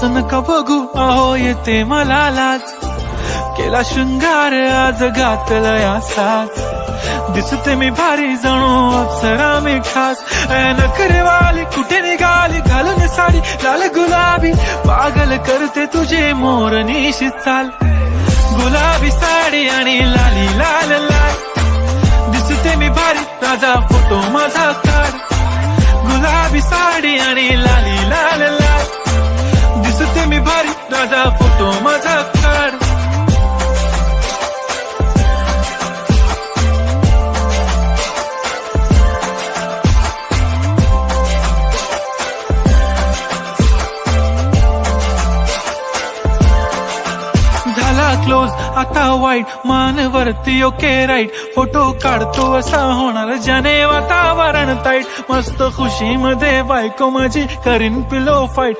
असं नका बघू अहो येते मला लाज, केला शृंगार आज घातलाय असाच, दिसते मी भारी जणू अप्सरा मी खास, नखरेवाली कुठे निघाली घालून साडी लाल गुलाबी, पागल करते तुझे मोरनीशी चाल, गुलाबी साडी आणि लाली लाल लाल, दिसते मी भारी ताजा फोटो माझा काढ, गुलाबी साडी आणि लाली लाल लाल, दिसते मी भारी ताजा फोटो माझा काढ. झाला क्लोज आता वाईट मानवरती ओके राईट, फोटो काढतो असा होणार ज्याने वातावरण ताईट, मस्त खुशी मध्ये बायको माझी करीन पिलो फाईट,